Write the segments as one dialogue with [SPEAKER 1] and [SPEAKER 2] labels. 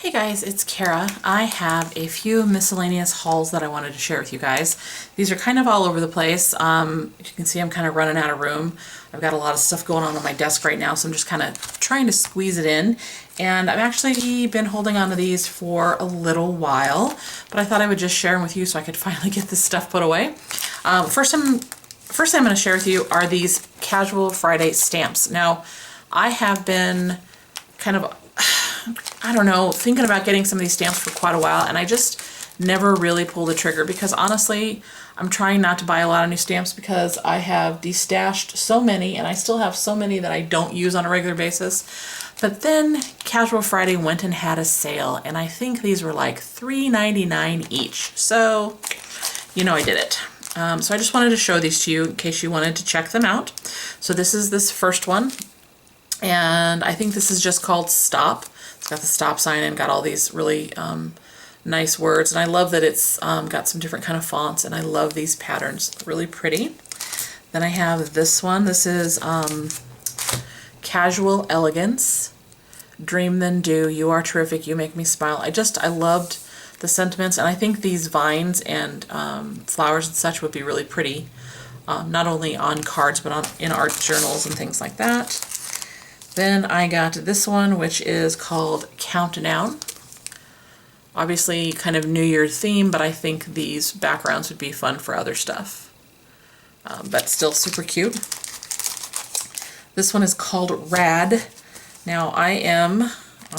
[SPEAKER 1] Hey guys, it's Kara. I have a few miscellaneous hauls that I wanted to share with you guys. These are kind of all over the place. You can see I'm kind of running out of room. I've got a lot of stuff going on my desk right now, so I'm just kind of trying to squeeze it in. And I've actually been holding on to these for a little while, but I thought I would just share them with you so I could finally get this stuff put away. First thing I'm going to share with you are these Casual Friday stamps. Now, I have been kind of I don't know, thinking about getting some of these stamps for quite a while, and I just never really pulled the trigger because honestly, I'm trying not to buy a lot of new stamps because I have destashed so many, and I still have so many that I don't use on a regular basis. But then Casual Friday went and had a sale, and I think these were like $3.99 each. So, you know I did it. So I just wanted to show these to you in case you wanted to check them out. So this is this first one, and I think this is just called Stop. It's got the stop sign and got all these really nice words, and I love that it's got some different kind of fonts, and I love these patterns, really pretty. Then I have this one. This is Casual Elegance, Dream Then Do, You Are Terrific, You Make Me Smile. I loved the sentiments, and I think these vines and flowers and such would be really pretty, not only on cards but in art journals and things like that. Then I got this one, which is called Countdown. Obviously kind of New Year theme, but I think these backgrounds would be fun for other stuff. But still super cute. This one is called Rad. Now I'm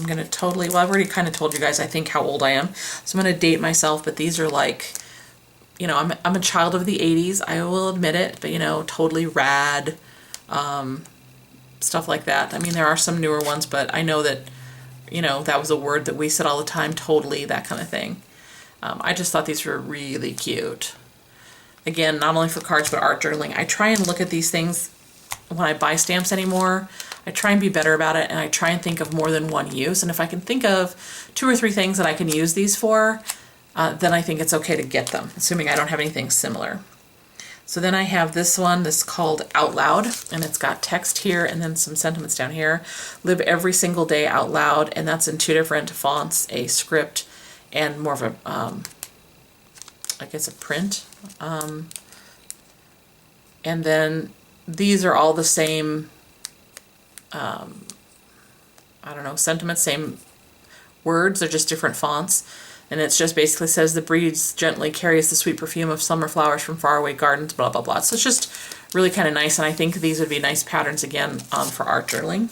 [SPEAKER 1] going to totally, well, I've already kind of told you guys I think how old I am, so I'm going to date myself, but these are like, you know, I'm a child of the 80s, I will admit it, but you know, totally rad. Stuff like that. I mean, there are some newer ones, but I know that, you know, that was a word that we said all the time, totally, that kind of thing. I just thought these were really cute. Again, not only for cards, but art journaling. I try and look at these things when I buy stamps anymore. I try and be better about it, and I try and think of more than one use. And if I can think of 2 or 3 things that I can use these for, then I think it's okay to get them, assuming I don't have anything similar. So then I have this one, this is called Out Loud, and it's got text here and then some sentiments down here. Live every single day out loud, and that's in 2 different fonts, a script and more of a, I guess a print. And then these are all the same, I don't know, sentiments, same words, they're just different fonts. And it just basically says the breeze gently carries the sweet perfume of summer flowers from faraway gardens, blah, blah, blah. So it's just really kind of nice, and I think these would be nice patterns again for art journaling.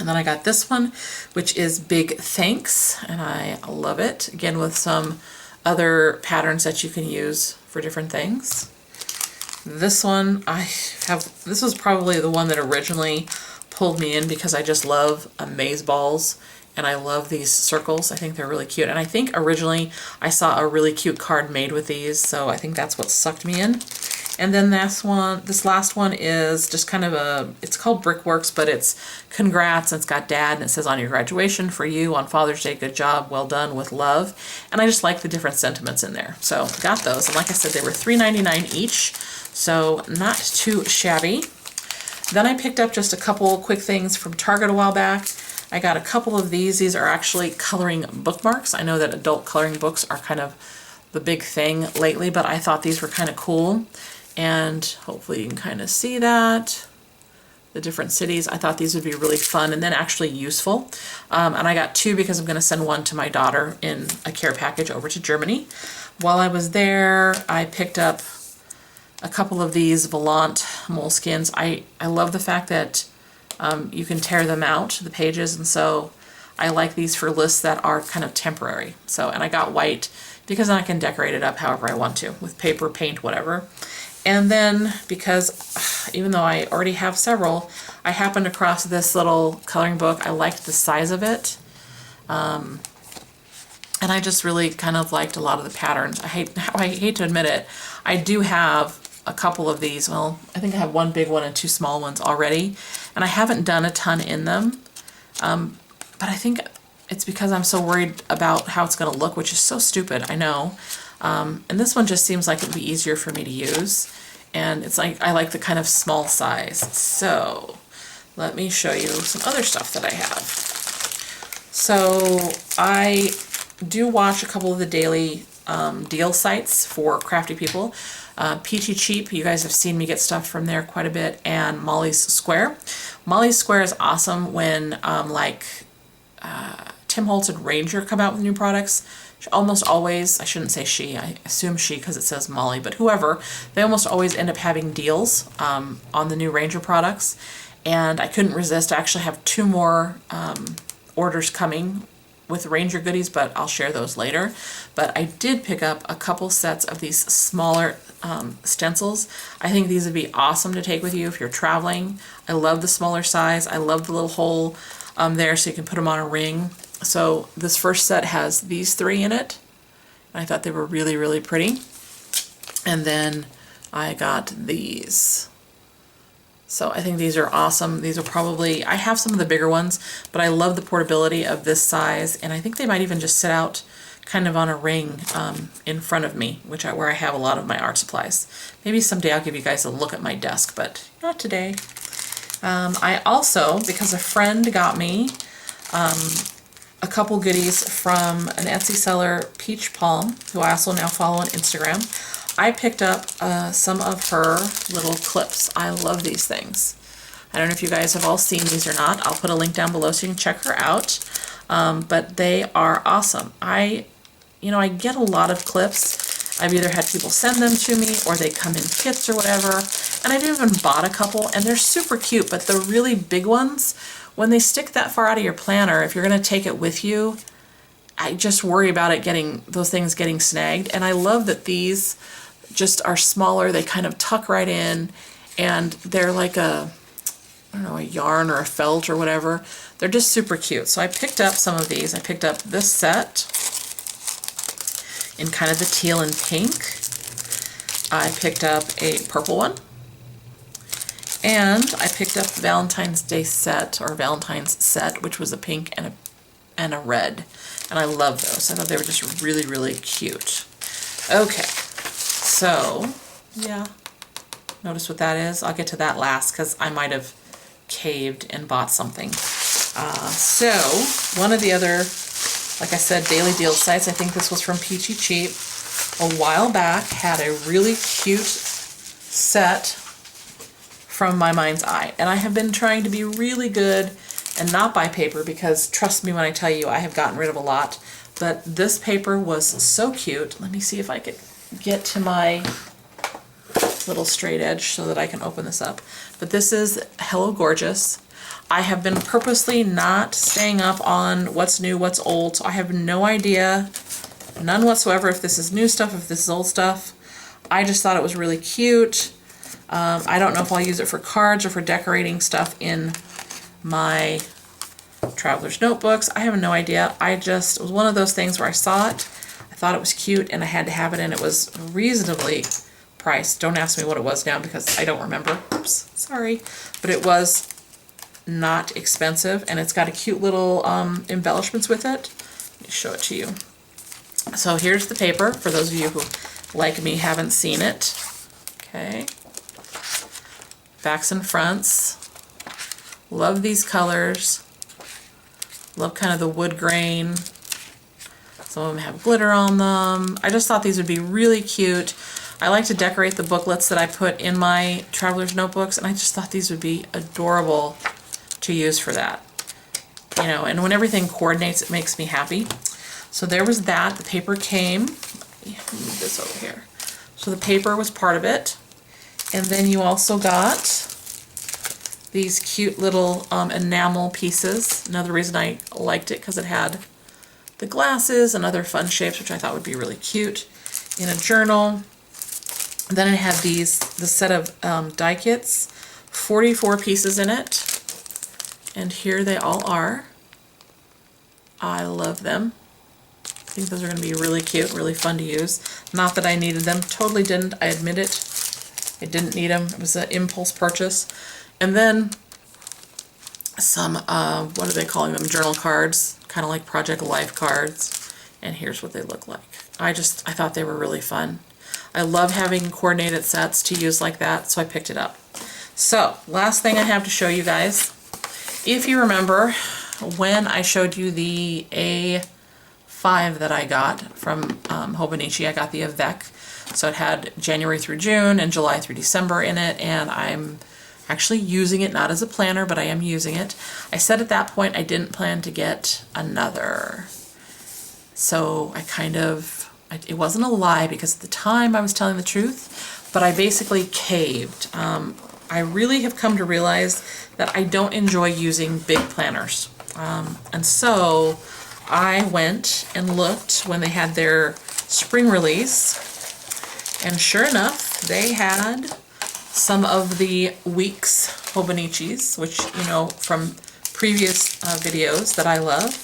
[SPEAKER 1] And then I got this one, which is Big Thanks, and I love it. Again, with some other patterns that you can use for different things. This one, this was probably the one that originally pulled me in because I just love amaze balls. And I love these circles. I think they're really cute. And I think originally I saw a really cute card made with these, so I think that's what sucked me in. And then this last one is just kind of it's called Brickworks, but it's congrats, and it's got Dad, and it says on your graduation for you on Father's Day, good job, well done, with love. And I just like the different sentiments in there. So got those. And like I said, they were $3.99 each, so not too shabby. Then I picked up just a couple quick things from Target a while back. I got a couple of these. These are actually coloring bookmarks. I know that adult coloring books are kind of the big thing lately, but I thought these were kind of cool. And hopefully you can kind of see that. The different cities. I thought these would be really fun and then actually useful. And I got 2 because I'm going to send one to my daughter in a care package over to Germany. While I was there, I picked up a couple of these Volant moleskins. I love the fact that you can tear them out, the pages, and so I like these for lists that are kind of temporary. So, and I got white because then I can decorate it up however I want to, with paper, paint, whatever. And then, because even though I already have several, I happened across this little coloring book. I liked the size of it. And I just really kind of liked a lot of the patterns. I hate to admit it, I do have a couple of these. Well, I think I have 1 big one and 2 small ones already, and I haven't done a ton in them, but I think it's because I'm so worried about how it's going to look, which is so stupid, I know. And this one just seems like it would be easier for me to use, and it's like I like the kind of small size. So let me show you some other stuff that I have. So I do watch a couple of the daily deal sites for crafty people. Peachy Cheap, you guys have seen me get stuff from there quite a bit, and Molly's Square. Molly's Square is awesome when Tim Holtz and Ranger come out with new products. Almost always, I shouldn't say she, I assume she because it says Molly, but whoever, they almost always end up having deals on the new Ranger products. And I couldn't resist. I actually have 2 more orders coming with Ranger goodies, but I'll share those later. But I did pick up a couple sets of these smaller stencils. I think these would be awesome to take with you if you're traveling. I love the smaller size. I love the little hole there so you can put them on a ring. So this first set has these 3 in it. I thought they were really, really pretty. And then I got these. So I think these are awesome. These are probably, I have some of the bigger ones, but I love the portability of this size. And I think they might even just sit out kind of on a ring in front of me, where I have a lot of my art supplies. Maybe someday I'll give you guys a look at my desk, but not today. I also, because a friend got me a couple goodies from an Etsy seller, Peach Palm, who I also now follow on Instagram. I picked up some of her little clips. I love these things. I don't know if you guys have all seen these or not. I'll put a link down below so you can check her out. But they are awesome. I get a lot of clips. I've either had people send them to me or they come in kits or whatever. And I've even bought a couple and they're super cute, but the really big ones, when they stick that far out of your planner, if you're gonna take it with you, I just worry about those things getting snagged. And I love that these just are smaller. They kind of tuck right in and they're like a yarn or a felt or whatever. They're just super cute. So I picked up some of these. I picked up this set in kind of the teal and pink. I picked up a purple one. And I picked up the Valentine's Day set, or Valentine's set, which was a pink and a red. And I love those. I thought they were just really, really cute. Okay, so, yeah. Notice what that is? I'll get to that last because I might have caved and bought something. So, one of the other, like I said, daily deal sites, I think this was from Peachy Cheap, a while back, had a really cute set from My Mind's Eye. And I have been trying to be really good and not buy paper because trust me when I tell you I have gotten rid of a lot. But this paper was so cute. Let me see if I could get to my little straight edge so that I can open this up. But this is Hello Gorgeous. I have been purposely not staying up on what's new, what's old. So I have no idea, none whatsoever, if this is new stuff, if this is old stuff. I just thought it was really cute. I don't know if I'll use it for cards or for decorating stuff in my traveler's notebooks. I have no idea. It was one of those things where I saw it, I thought it was cute, and I had to have it, and it was reasonably priced. Don't ask me what it was now because I don't remember. Oops, sorry. But it was not expensive, and it's got a cute little embellishments with it. Let me show it to you. So here's the paper, for those of you who, like me, haven't seen it. Okay. Backs and fronts. Love these colors. Love kind of the wood grain. Some of them have glitter on them. I just thought these would be really cute. I like to decorate the booklets that I put in my traveler's notebooks, and I just thought these would be adorable to use for that. And when everything coordinates, it makes me happy. So there was that. The paper came. Let me move this over here. So the paper was part of it. And then you also got these cute little enamel pieces. Another reason I liked it because it had the glasses and other fun shapes, which I thought would be really cute in a journal. And then it had the set of die kits, 44 pieces in it. And here they all are. I love them. I think those are going to be really cute, really fun to use. Not that I needed them. Totally didn't. I admit it. I didn't need them. It was an impulse purchase. And then some, what are they calling them? Journal cards, kind of like Project Life cards. And here's what they look like. I thought they were really fun. I love having coordinated sets to use like that, so I picked it up. So, last thing I have to show you guys. If you remember, when I showed you the A5 that I got from Hobonichi. I got the Avec. So it had January through June and July through December in it, and I'm actually using it, not as a planner, but I am using it. I said at that point I didn't plan to get another. So it wasn't a lie, because at the time I was telling the truth, but I basically caved. I really have come to realize that I don't enjoy using big planners. And so I went and looked when they had their spring release, and sure enough, they had some of the Weeks Hobonichis, which, you know, from previous videos that I love,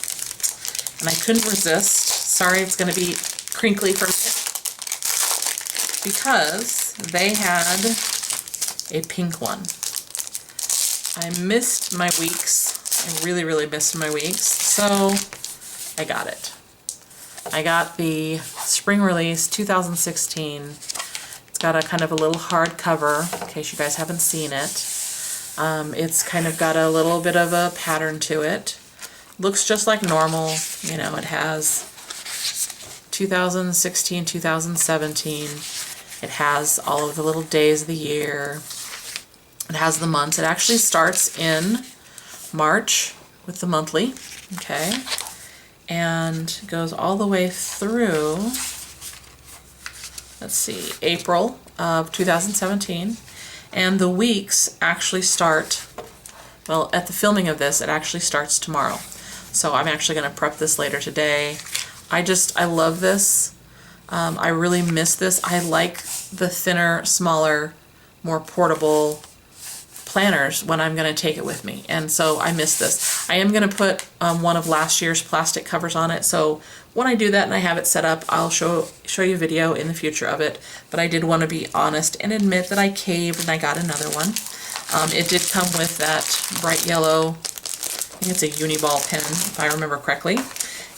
[SPEAKER 1] and I couldn't resist. Sorry, it's going to be crinkly for a minute, because they had a pink one. I missed my Weeks. I really, really missed my Weeks, so I got it. I got the spring release 2016. It's got a kind of a little hard cover, in case you guys haven't seen it. It's kind of got a little bit of a pattern to it. Looks just like normal. You know, it has 2016, 2017. It has all of the little days of the year. It has the months. It actually starts in March with the monthly, okay, and goes all the way through, let's see, April of 2017, and the weeks actually start, well, at the filming of this, it actually starts tomorrow. So I'm actually going to prep this later today. I love this. I really miss this. I like the thinner, smaller, more portable planners when I'm going to take it with me, and so I miss this. I am going to put one of last year's plastic covers on it, so when I do that and I have it set up, I'll show you a video in the future of it, but I did want to be honest and admit that I caved and I got another one. It did come with that bright yellow, I think it's a Uniball pen if I remember correctly,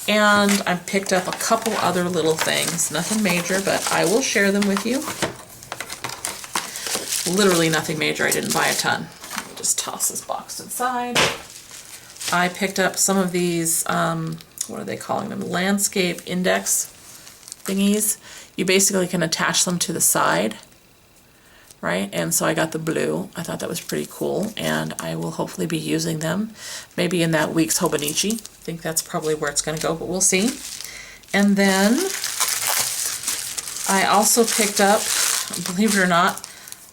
[SPEAKER 1] and I picked up a couple other little things, nothing major, but I will share them with you. Literally nothing major. I didn't buy a ton. Just toss this box to the side. I picked up some of these, what are they calling them? Landscape index thingies. You basically can attach them to the side, right? And so I got the blue. I thought that was pretty cool, and I will hopefully be using them maybe in that week's Hobonichi. I think that's probably where it's going to go, but we'll see. And then I also picked up, believe it or not,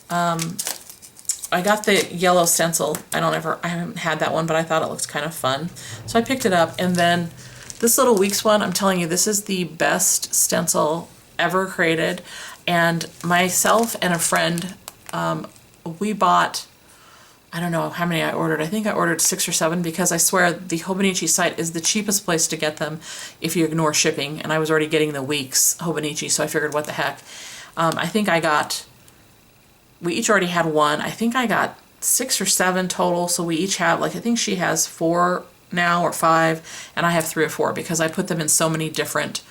[SPEAKER 1] I got the yellow stencil. I haven't had that one, but I thought it looked kind of fun. So I picked it up, and then this little Weeks one, I'm telling you, this is the best stencil ever created. And myself and a friend, we bought, I don't know how many I ordered. I think I ordered 6 or 7, because I swear the Hobonichi site is the cheapest place to get them if you ignore shipping. And I was already getting the Weeks Hobonichi, so I figured, what the heck. I think we each already had one. I think I got 6 or 7 total, so we each have, like, I think she has 4 now or 5, and I have 3 or 4, because I put them in so many different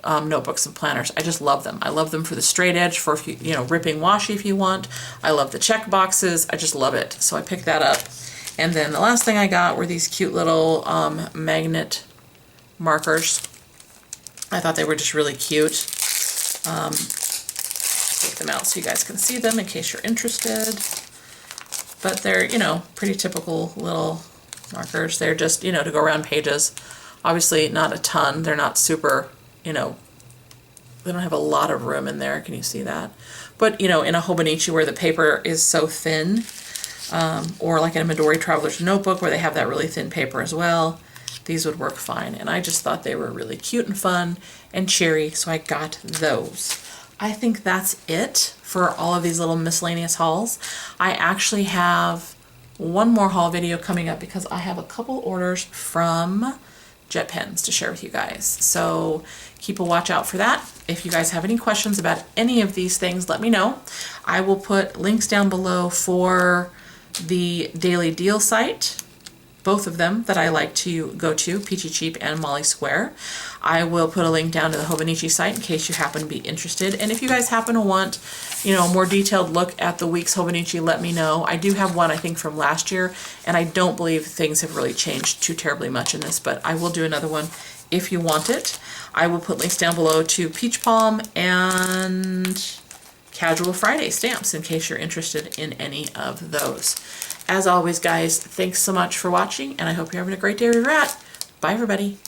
[SPEAKER 1] notebooks and planners. I just love them. I love them for the straight edge, for, if you know, ripping washi if you want. I love the check boxes. I just love it. So I picked that up. And then the last thing I got were these cute little magnet markers. I thought they were just really cute. Take them out so you guys can see them in case you're interested. But they're, you know, pretty typical little markers. They're just, you know, to go around pages. Obviously not a ton. They're not super, you know, they don't have a lot of room in there. Can you see that? But, you know, in a Hobonichi where the paper is so thin, or like in a Midori Traveler's Notebook where they have that really thin paper as well, these would work fine. And I just thought they were really cute and fun and cheery, so I got those. I think that's it for all of these little miscellaneous hauls. I actually have one more haul video coming up, because I have a couple orders from Jet Pens to share with you guys. So keep a watch out for that. If you guys have any questions about any of these things, let me know. I will put links down below for the Daily Deal site both of them that I like to go to, Peachy Cheap and Molly Square. I will put a link down to the Hobonichi site in case you happen to be interested. And if you guys happen to want, you know, a more detailed look at the week's Hobonichi, let me know. I do have one, I think, from last year, and I don't believe things have really changed too terribly much in this, but I will do another one if you want it. I will put links down below to Peach Palm and Casual Friday stamps in case you're interested in any of those. As always, guys, thanks so much for watching, and I hope you're having a great day wherever you're at. Bye, everybody.